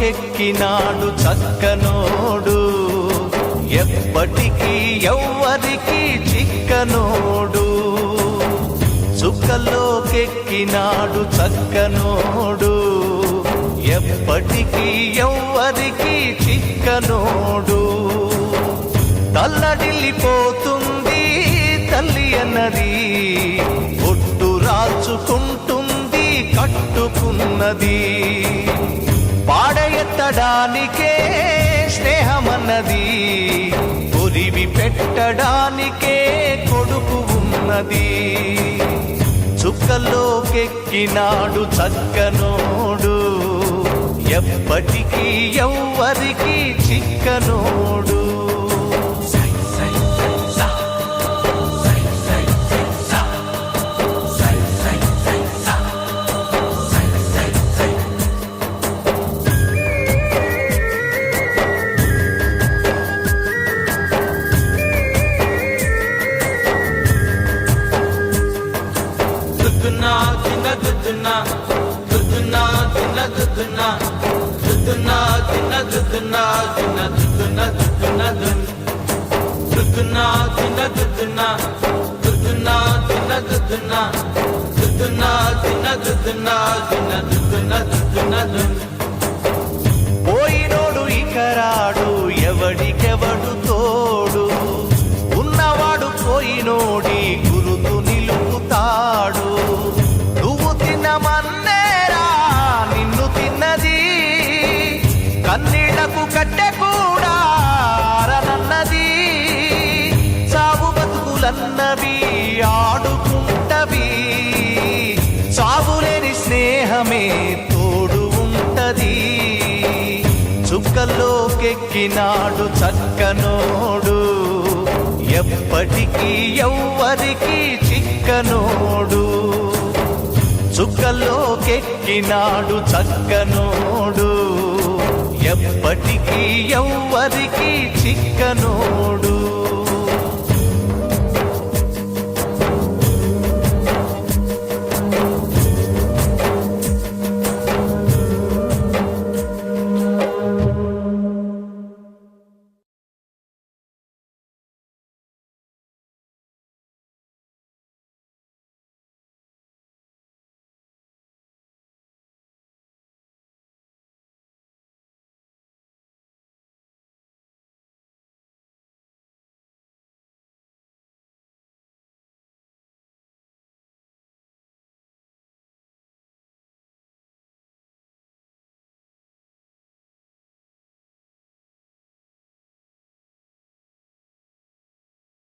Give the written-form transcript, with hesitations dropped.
చుక్కల్లోకెక్కినాడు చక్కనోడు, ఎప్పటికీ ఎవ్వరికి చిక్కనోడు. చుక్కల్లోకెక్కినాడు చక్కనోడు, ఎప్పటికీ ఎవ్వరికి చిక్కనోడు. తల్లడిల్లిపోతుంది తల్లి అన్నది, ఒట్టు రాచుకుంటుంది కట్టుకున్నది. పాడెత్తడానికే స్నేహమన్నది, కొరివి పెట్టడానికే కొడుకు ఉన్నది. చుక్కల్లోకెక్కినాడు చక్కనోడు, ఎప్పటికీ ఎవ్వరికి చిక్కనోడు. పోయినోడు ఇకరాడు, ఎవడికెవడు తోడు, ఉన్నవాడు పోయినోడి గురుతు నిలుపుతాడు. నువ్వు తినమన్నేరా నిన్ను తిన్నది, కన్నీళ్లకు కట్టె కూడా ఆరనన్నది. చావు బతుకులన్నవి ఆడుకుంటవి, చావులేని స్నేహమే తోడు ఉంటది. చుక్కల్లోకెక్కినాడు చక్కనోడు, ఎప్పటికీ ఎవ్వరికి చిక్కనోడు. చుక్కల్లోకెక్కినాడు చక్కనోడు, ఎప్పటికీ ఎవ్వరికి చిక్కనోడు.